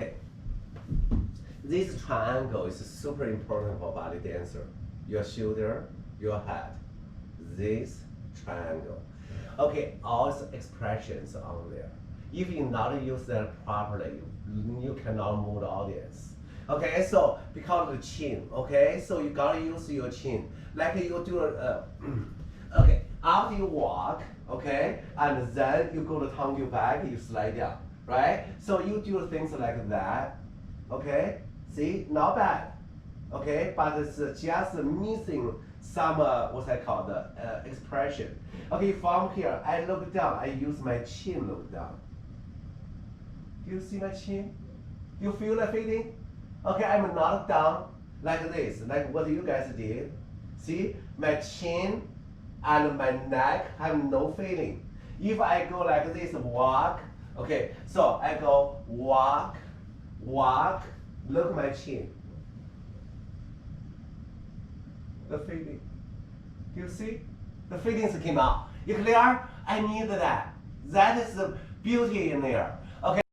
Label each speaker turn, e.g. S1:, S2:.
S1: Okay. This triangle is super important for ballet dancer. Your shoulder, your head. This triangle. Okay, all the expressions on there. If you not use that properly, you cannot move the audience. Okay, so because of the chin, okay, so you gotta use your chin. Like you do, okay, after you walk, okay, and then you go to turn your back, you slide down, right? So you do things like that, okay? See, not bad, okay, but it's just missing some, what I call the expression. Okay, from here, I look down, I use my chin look down. Do you see my chin? You feel the feeling? Okay, I'm not down like this, like what you guys did. See, my chin and my neck have no feeling. If I go like this, walk, okay, so I go walk, walk, look my chin. The feeling. You see? The feelings came out. You clear? I need that. That is the beauty in there. Okay.